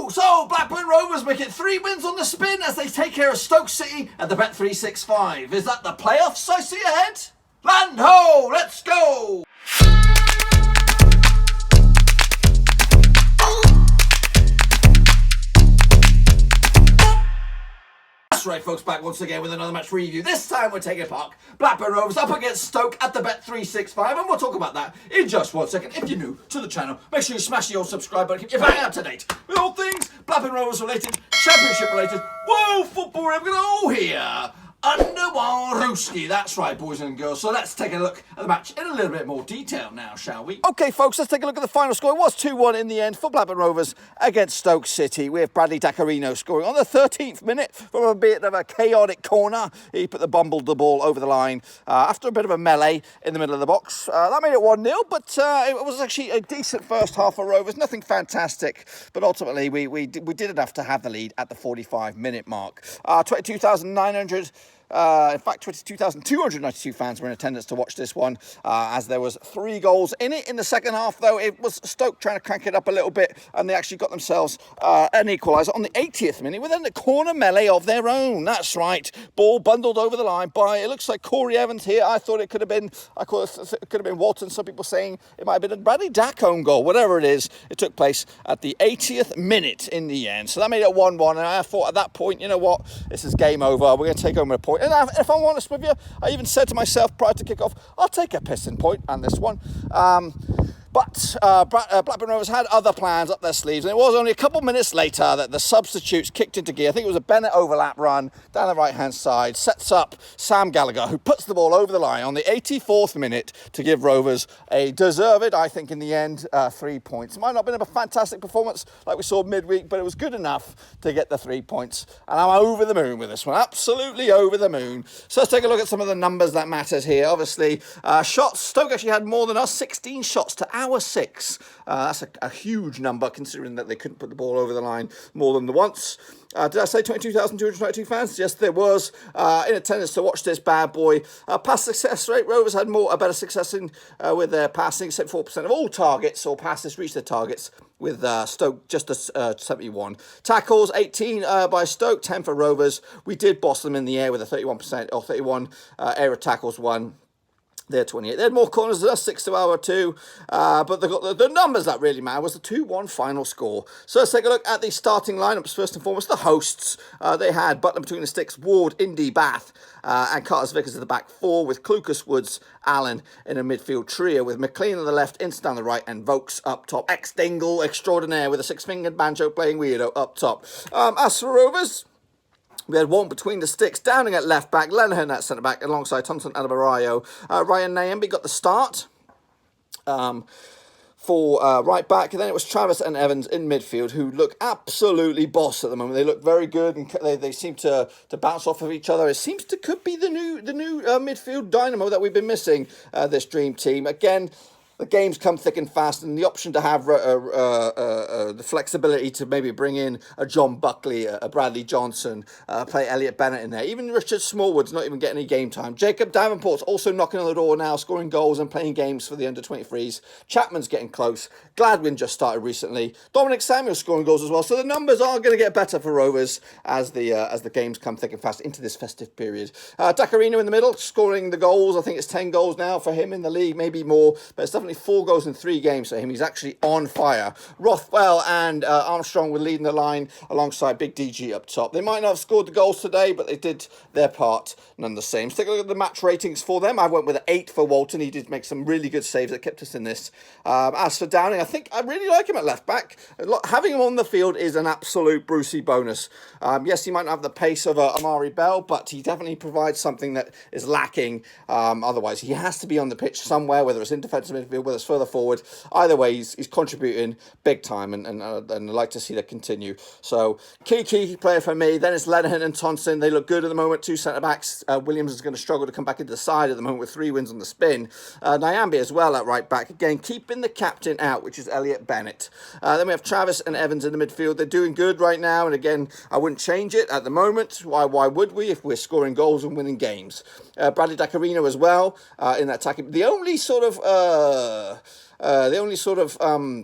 So Blackburn Rovers make it 3 wins on the spin as they take care of Stoke City at the Bet365. Is that the playoffs I see ahead? Land ho! Let's go! Right, folks, back once again with another match review. This time we're taking part Blackburn Rovers up against Stoke at the Bet365, and we'll talk about that in just 1 second. If you're new to the channel, make sure you smash the old subscribe button, keep your bang up to date with all things Blackburn Rovers related, championship related. Whoa, football, we're going to go here. Underwaruski, that's right, boys and girls. So let's take a look at the match in a little bit more detail now, shall we? Okay, folks, let's take a look at the final score. It was 2-1 in the end for Blackburn Rovers against Stoke City, with Bradley Dack scoring on the 13th minute from a bit of a chaotic corner. He put the ball over the line after a bit of a melee in the middle of the box. That made it 1-0, but it was actually a decent first half for Rovers. Nothing fantastic, but ultimately we did enough to have the lead at the 45-minute mark. 22,900. In fact, 22,292 fans were in attendance to watch this one, as there was 3 goals in it. In the second half, though, it was Stoke trying to crank it up a little bit, and they actually got themselves an equaliser on the 80th minute with a corner melee of their own. That's right, ball bundled over the line by, it looks like Corey Evans here. I thought it could have been, Walton. Some people saying it might have been a Bradley Dack own goal. Whatever it is, it took place at the 80th minute in the end. So that made it 1-1, and I thought at that point, you know what, this is game over. We're going to take home a point. And if I'm honest with you, I even said to myself prior to kick-off, I'll take a pissing point on this one. But Blackburn Rovers had other plans up their sleeves, and it was only a couple minutes later that the substitutes kicked into gear. I think it was a Bennett overlap run down the right-hand side, sets up Sam Gallagher, who puts the ball over the line on the 84th minute to give Rovers a deserved, I think, in the end, 3 points. It might not have been a fantastic performance like we saw midweek, but it was good enough to get the 3 points. And I'm over the moon with this one, absolutely over the moon. So let's take a look at some of the numbers that matters here. Obviously, shots, Stoke actually had more than us, 16 shots to our 6. That's a huge number, considering that they couldn't put the ball over the line more than the once. Did I say 22,292 fans? Yes, there was in attendance to watch this bad boy. Pass success rate, Rovers had a better success with their passing. 74% of all targets or passes reached their targets, with Stoke just a 71. Tackles, 18 by Stoke, 10 for Rovers. We did boss them in the air with a 31% or 31 air tackles won. They're 28. They had more corners than us, 6 to our 2. But the numbers that really matter was the 2-1 final score. So let's take a look at the starting lineups. First and foremost, the hosts. They had Butler between the sticks, Ward, Indy, Bath, and Carter's Vickers at the back 4, with Clucas, Woods, Allen in a midfield trio, with McLean on the left, Ince down the right, and Vokes up top. Ex-Dingle extraordinaire with a 6-fingered banjo playing weirdo up top. As for Rovers, we had one between the sticks, Downing at left back, Lenihan at centre back, alongside Thompson and Barayo. Ryan Nayembi got the start for right back, and then it was Travis and Evans in midfield, who look absolutely boss at the moment. They look very good, and they seem to bounce off of each other. It seems to could be the new midfield dynamo that we've been missing, this dream team. Again, the games come thick and fast, and the option to have the flexibility to maybe bring in a John Buckley, a Bradley Johnson, play Elliot Bennett in there. Even Richard Smallwood's not even getting any game time. Jacob Davenport's also knocking on the door now, scoring goals and playing games for the under-23s. Chapman's getting close. Gladwin just started recently. Dominic Samuel's scoring goals as well. So the numbers are going to get better for Rovers as the games come thick and fast into this festive period. Dacarino in the middle, scoring the goals. I think it's 10 goals now for him in the league, maybe more, but it's definitely 4 goals in 3 games for him. He's actually on fire. Rothwell and Armstrong were leading the line alongside Big DG up top. They might not have scored the goals today, but they did their part none the same. Let's take a look at the match ratings for them. I went with an 8 for Walton. He did make some really good saves that kept us in this. As for Downing, I think I really like him at left back. Having him on the field is an absolute Brucey bonus. Yes, he might not have the pace of Amari Bell, but he definitely provides something that is lacking. Otherwise, he has to be on the pitch somewhere, whether it's in defensive midfield, whether it's further forward. Either way, he's contributing big time, and I'd like to see that continue. So, key player for me. Then it's Lenihan and Thompson. They look good at the moment. 2 centre-backs. Williams is going to struggle to come back into the side at the moment with 3 wins on the spin. Nyambi as well at right back. Again, keeping the captain out, which is Elliot Bennett. Then we have Travis and Evans in the midfield. They're doing good right now, and again, I wouldn't change it at the moment. Why would we if we're scoring goals and winning games? Bradley Dacarino as well in that attacking. The only sort of The only sort of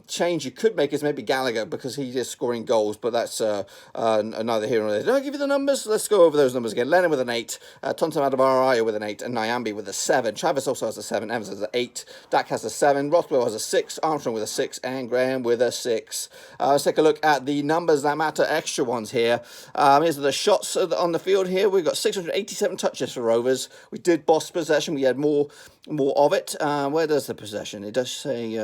change you could make is maybe Gallagher, because he is scoring goals, but that's neither here nor there. Did I give you the numbers? Let's go over those numbers again. Lennon with an 8, Tonton Adebayo with an 8, and Nyambe with a 7. Travis also has a 7, Evans has an 8, Dack has a 7, Rothwell has a 6, Armstrong with a 6, and Graham with a 6. Let's take a look at the numbers that matter, extra ones here. Here's the shots on the field here. We've got 687 touches for Rovers. We did boss possession. We had more of it. Where does the possession? It does say,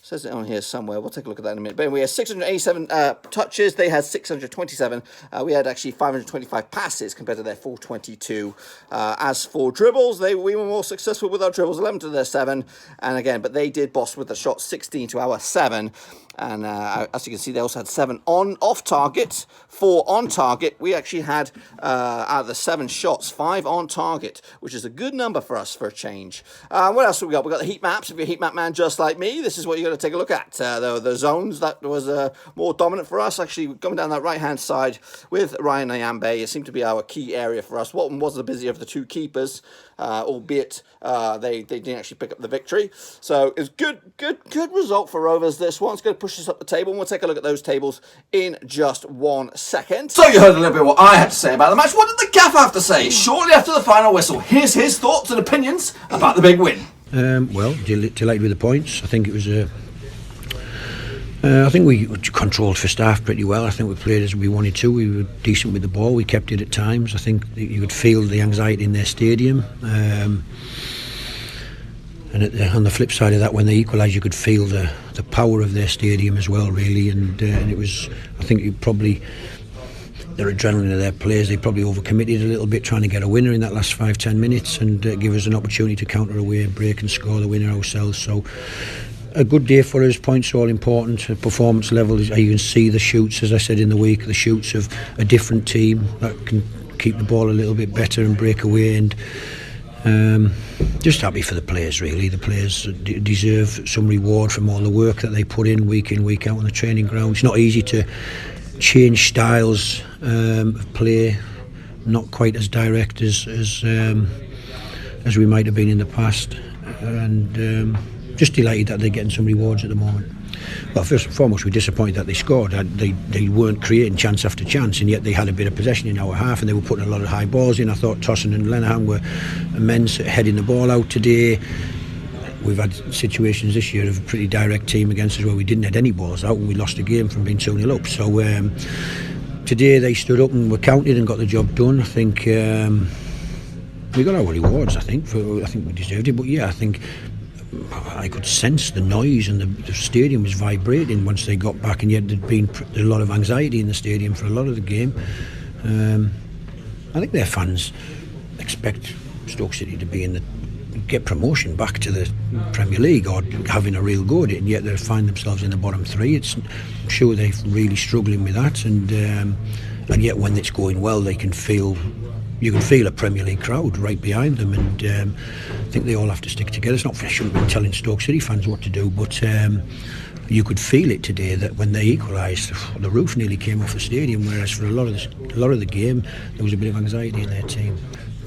says it on here somewhere. We'll take a look at that in a minute. But we had 687 touches. They had 627. We had actually 525 passes compared to their 422. As for dribbles, we were more successful with our dribbles, 11 to their 7. And again, but they did boss with the shots, 16 to our 7. And as you can see, they also had 7 off target, 4 on target. We actually had, out of the 7 shots, 5 on target, which is a good number for us for a change. What else have we got? We've got the heat maps. If you're a heat map man just like me, this is what you're going to take a look at. The zones that was more dominant for us, actually coming down that right-hand side with Ryan Nyambe. It seemed to be our key area for us. Walton was the busier of the 2 keepers, albeit they didn't actually pick up the victory. So it was good result for Rovers. This one. It's going to push us up the table, and we'll take a look at those tables in just 1 second. So you heard a little bit what I had to say about the match. What did the gaffer have to say shortly after the final whistle? Here's his thoughts and opinions about the big win. Well, delighted with the points. I think it was I think we controlled first half pretty well. I think we played as we wanted to. We were decent with the ball. We kept it at times. I think you could feel the anxiety in their stadium. And on the flip side of that, when they equalised, you could feel the power of their stadium as well, really. And it was, I think, their adrenaline of their players, they probably overcommitted a little bit trying to get a winner in that last 5-10 minutes and give us an opportunity to counter away, break and score the winner ourselves. So a good day for us, points all important. Performance level, you can see the shoots, as I said in the week, the shoots of a different team that can keep the ball a little bit better and break away. And just happy for the players, really. The players deserve some reward from all the work that they put in, week out on the training ground. It's not easy to change styles of play, not quite as direct as we might have been in the past, and just delighted that they're getting some rewards at the moment. Well, first and foremost, we're disappointed that they scored. They weren't creating chance after chance, and yet they had a bit of possession in our half, and they were putting a lot of high balls in. I thought Tossin and Lenihan were immense at heading the ball out today. We've had situations this year of a pretty direct team against us where we didn't head any balls out and we lost a game from being 2-0 up. So today they stood up and were counted and got the job done. I think we got our rewards. I think we deserved it. But yeah, I think I could sense the noise and the stadium was vibrating once they got back, and yet there'd been a lot of anxiety in the stadium for a lot of the game. I think their fans expect Stoke City to be get promotion back to the Premier League or having a real go at it, and yet they find themselves in the bottom 3. I'm sure they're really struggling with that, and yet when it's going well, you can feel a Premier League crowd right behind them, and I think they all have to stick together. It's not, I shouldn't be telling Stoke City fans what to do, but you could feel it today that when they equalised, the roof nearly came off the stadium, whereas for a lot of the game there was a bit of anxiety in their team.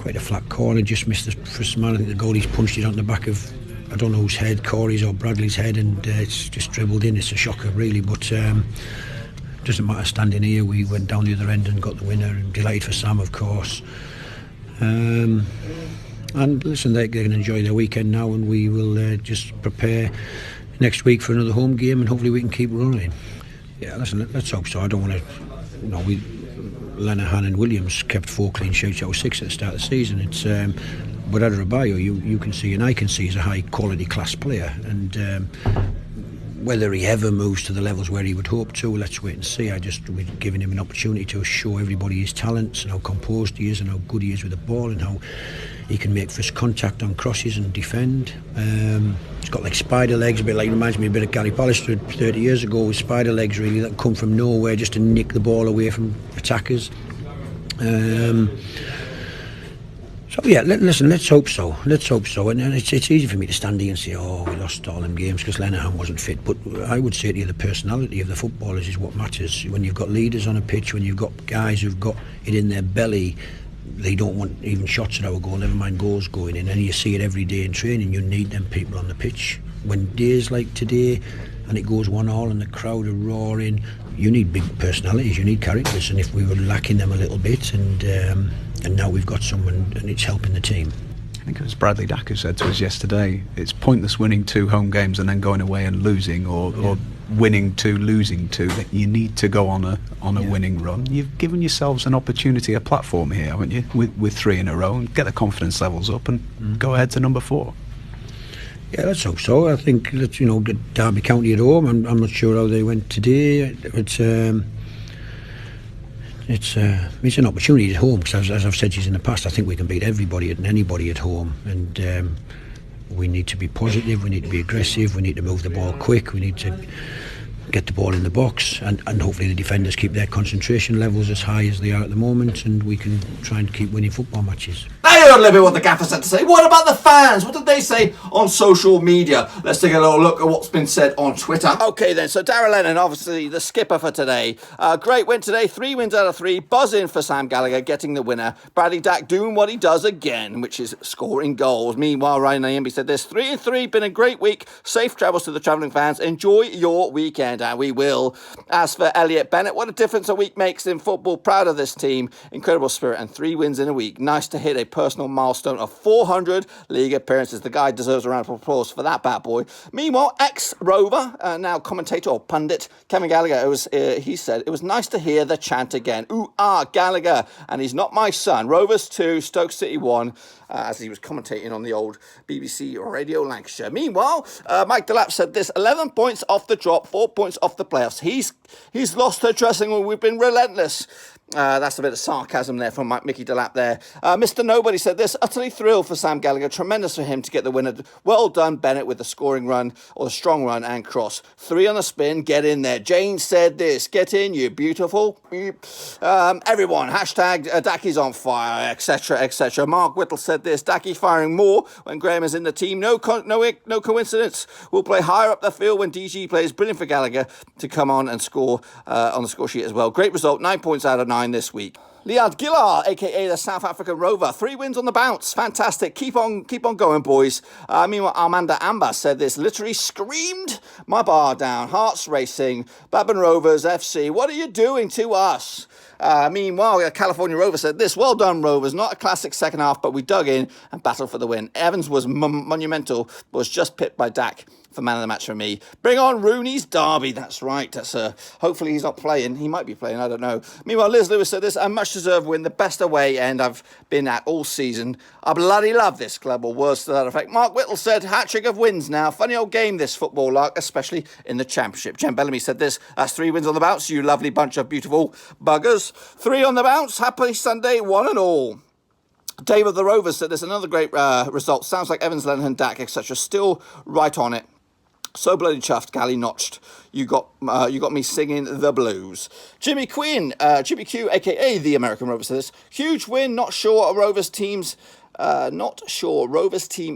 Quite a flat corner, just missed the first man. I think the goalie's punched it on the back of, I don't know whose head, Corey's or Bradley's head, and it's just dribbled in. It's a shocker, really, but doesn't matter standing here. We went down the other end and got the winner, and delighted for Sam, of course. And listen, they're going to enjoy their weekend now, and we will just prepare next week for another home game, and hopefully we can keep rolling. Yeah, listen, let's hope so. I don't want to, Lenihan and Williams kept 4 clean sheets out of 6 at the start of the season. It's but Adebayo, you can see, and I can see, he's a high quality class player, and whether he ever moves to the levels where he would hope to, let's wait and see. We're giving him an opportunity to show everybody his talents and how composed he is and how good he is with the ball and how he can make first contact on crosses and defend. He's got like spider legs, reminds me a bit of Gary Pallister 30 years ago with spider legs, really, that come from nowhere just to nick the ball away from attackers. So yeah, listen, let's hope so. And it's easy for me to stand here and say, oh, we lost all them games because Lenihan wasn't fit. But I would say to you, the personality of the footballers is what matters. When you've got leaders on a pitch, when you've got guys who've got it in their belly, they don't want even shots at our goal, never mind goals going in. And you see it every day in training. You need them people on the pitch. when days like today, and it goes 1-1 and the crowd are roaring, you need big personalities, you need characters, and if we were lacking them a little bit, and now we've got someone and it's helping the team. I think it was Bradley Dack who said to us yesterday, it's pointless winning 2 home games and then going away and losing, or winning 2, losing 2. That you need to go on a winning run. You've given yourselves an opportunity, a platform here, haven't you, with 3 in a row, and get the confidence levels up and go ahead to number 4. Yeah, let's hope so. I think that, Derby County at home, I'm not sure how they went today. It's an opportunity at home, because as I've said to you in the past, I think we can beat everybody and anybody at home, and we need to be positive, we need to be aggressive, we need to move the ball quick, we need to get the ball in the box, and hopefully the defenders keep their concentration levels as high as they are at the moment, and we can try and keep winning football matches. I heard a little bit what the gaffer had to say. What about the fans? What did they say on social media? Let's take a little look at what's been said on Twitter. Okay then, so Darragh Lennon, obviously the skipper for today. Great win today, 3 wins out of 3. Buzzing for Sam Gallagher getting the winner. Bradley Dack doing what he does again, which is scoring goals. Meanwhile, Ryan Naimbi said this, 3-3, been a great week. Safe travels to the travelling fans. Enjoy your weekend, and we will. As for Elliot Bennett, what a difference a week makes in football. Proud of this team. Incredible spirit and 3 wins in a week. Nice to hit a personal milestone of 400 league appearances. The guy deserves a round of applause for that bad boy. Meanwhile, ex-Rover, now commentator or pundit, Sam Gallagher, he said, it was nice to hear the chant again. Ooh, Gallagher, and he's not my son. Rovers 2, Stoke City 1, as he was commentating on the old BBC Radio Lancashire. Meanwhile, Mike Delap said this, 11 points off the drop, 4 points off the playoffs. He's lost her dressing room. We've been relentless. That's a bit of sarcasm there from Mickey Delap there. Mr. Nobody said this, utterly thrilled for Sam Gallagher. Tremendous for him to get the winner. Well done, Bennett, with the scoring run, or the strong run and cross. 3 on the spin, get in there. Jane said this, get in, you beautiful. Everyone, hashtag Dacky's on fire, etc., etc. Mark Whittle said this, Dacky firing more when Graham is in the team. No coincidence. We'll play higher up the field when DG plays. Brilliant for Gallagher to come on and score on the score sheet as well. Great result, 9 points out of 9 this week. Liad Gillar, aka the South African Rover, 3 wins on the bounce. Fantastic. Keep on going, boys. Meanwhile, Amanda Amber said this, literally screamed my bar down. Hearts racing. Blackburn Rovers FC, what are you doing to us? Meanwhile, California Rover said this, well done, Rovers. Not a classic second half, but we dug in and battled for the win. Evans was monumental, was just pipped by Dack for man of the match for me. Bring on Rooney's Derby. That's right. That's hopefully he's not playing. He might be playing. I don't know. Meanwhile, Liz Lewis said this, a much-deserved win. The best away end I've been at all season. I bloody love this club, or words to that effect. Mark Whittle said, hat-trick of wins now. Funny old game, this football lark, especially in the Championship. Jen Bellamy said this, that's 3 wins on the bounce, you lovely bunch of beautiful buggers. 3 on the bounce. Happy Sunday, one and all. Dave of the Rovers said there's another great result. Sounds like Evans, Lennon, Dack, etc. Still right on it. So bloody chuffed, Gally notched. You got me singing the blues. Jimmy Quinn, Jimmy Q, aka the American Rovers, said this. Huge win. Not sure Rovers team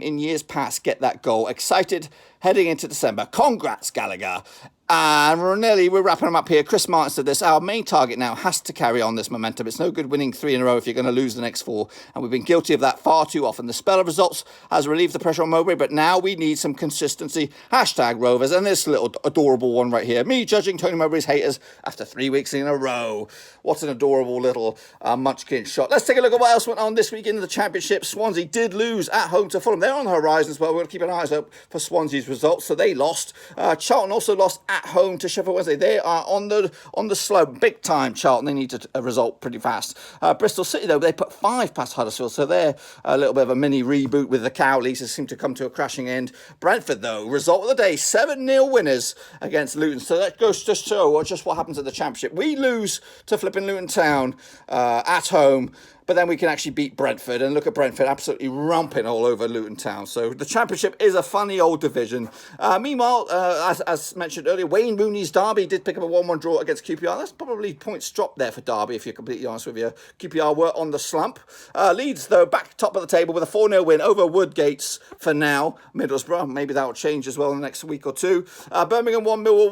in years past get that goal. Excited heading into December. Congrats, Gallagher. And we're wrapping them up here. Chris Martin said this, our main target now has to carry on this momentum. It's no good winning 3 in a row if you're going to lose the next 4. And we've been guilty of that far too often. The spell of results has relieved the pressure on Mowbray, but now we need some consistency. Hashtag Rovers. And this little adorable one right here. Me judging Tony Mowbray's haters after 3 weeks in a row. What an adorable little munchkin shot. Let's take a look at what else went on this week in the Championship. Swansea did lose at home to Fulham. They're on the horizon as well. We're going to keep an eye out for Swansea's results. So they lost. Charlton also lost at home to Sheffield Wednesday. They are on the slope, big time. Charlton, they need a result pretty fast. Bristol City, though, they put 5 past Huddersfield, so they're a little bit of a mini reboot with the Cowleys. It seemed to come to a crashing end. Brentford, though, result of the day, 7-0 winners against Luton. So that goes to show just what happens at the Championship. We lose to flipping Luton Town at home, but then we can actually beat Brentford, and look at Brentford absolutely romping all over Luton Town. So the Championship is a funny old division. Meanwhile, as mentioned earlier, Wayne Rooney's Derby did pick up a 1-1 draw against QPR. That's probably points dropped there for Derby, if you're completely honest with you. QPR were on the slump. Leeds, though, back top of the table with a 4-0 win over Woodgates for now. Middlesbrough, maybe that will change as well in the next week or two. Birmingham 1, Millwall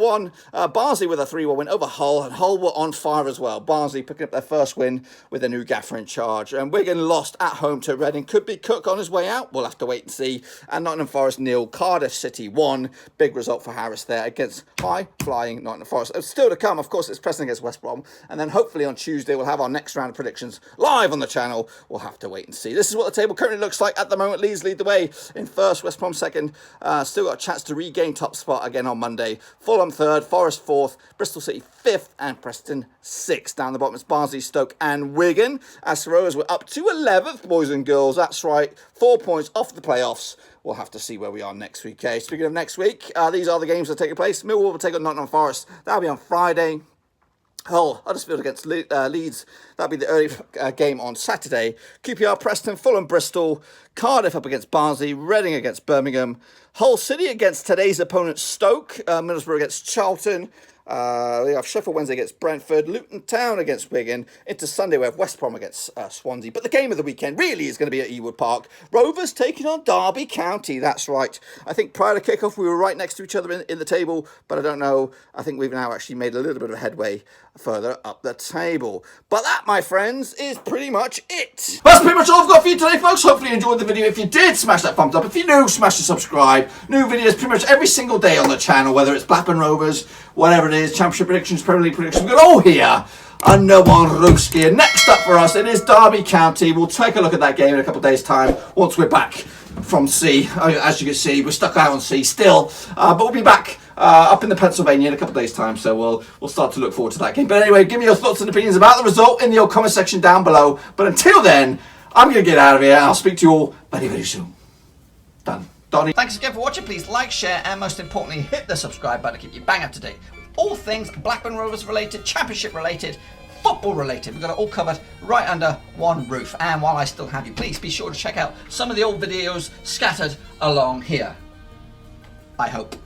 1. Barnsley with a 3-1 win over Hull, and Hull were on fire as well. Barnsley picking up their first win with a new gaffer in charge. charge. And Wigan lost at home to Reading. Could be Cook on his way out. We'll have to wait and see. And Nottingham Forest 0, Cardiff City 1. Big result for Harris there against high-flying Nottingham Forest. Still to come, of course, it's Preston against West Brom. And then hopefully on Tuesday we'll have our next round of predictions live on the channel. We'll have to wait and see. This is what the table currently looks like at the moment. Leeds lead the way in first, West Brom second. Still got a chance to regain top spot again on Monday. Fulham third, Forest fourth, Bristol City fifth, and Preston sixth. Down the bottom it's Barnsley, Stoke and Wigan. As for Rovers, we're up to 11th, boys and girls. That's right, 4 points off the playoffs. We'll have to see where we are next week. Okay, speaking of next week, these are the games that are taking place. Millwall will take on Nottingham Forest. That'll be on Friday. Hull, Huddersfield against Leeds. That'll be the early game on Saturday. QPR, Preston, Fulham, Bristol. Cardiff up against Barnsley. Reading against Birmingham. Hull City against today's opponent Stoke. Middlesbrough against Charlton. We have Sheffield Wednesday against Brentford, Luton Town against Wigan. Into Sunday we have West Brom against Swansea. But the game of the weekend really is going to be at Ewood Park. Rovers taking on Derby County, that's right. I think prior to kickoff we were right next to each other in the table, but I don't know. I think we've now actually made a little bit of headway further up the table. But that, my friends, is pretty much it. That's pretty much all I've got for you today, folks. Hopefully you enjoyed the video. If you did, smash that thumbs up. If you're new, smash the subscribe. New videos pretty much every single day on the channel, whether it's Blackburn Rovers, whatever it is, Championship predictions, Premier League predictions. We've got all here under one roof ski. And next up for us, it is Derby County. We'll take a look at that game in a couple of days' time once we're back from sea. As you can see, we're stuck out on sea still, but we'll be back up in the Pennsylvania in a couple of days' time, so we'll start to look forward to that game. But anyway, give me your thoughts and opinions about the result in the old comment section down below. But until then, I'm going to get out of here, and I'll speak to you all very, very soon. Done. Donnie. Thanks again for watching. Please like, share, and most importantly, hit the subscribe button to keep you bang up to date with all things Blackburn Rovers related, Championship related, football related. We've got it all covered right under one roof. And while I still have you, please be sure to check out some of the old videos scattered along here. I hope.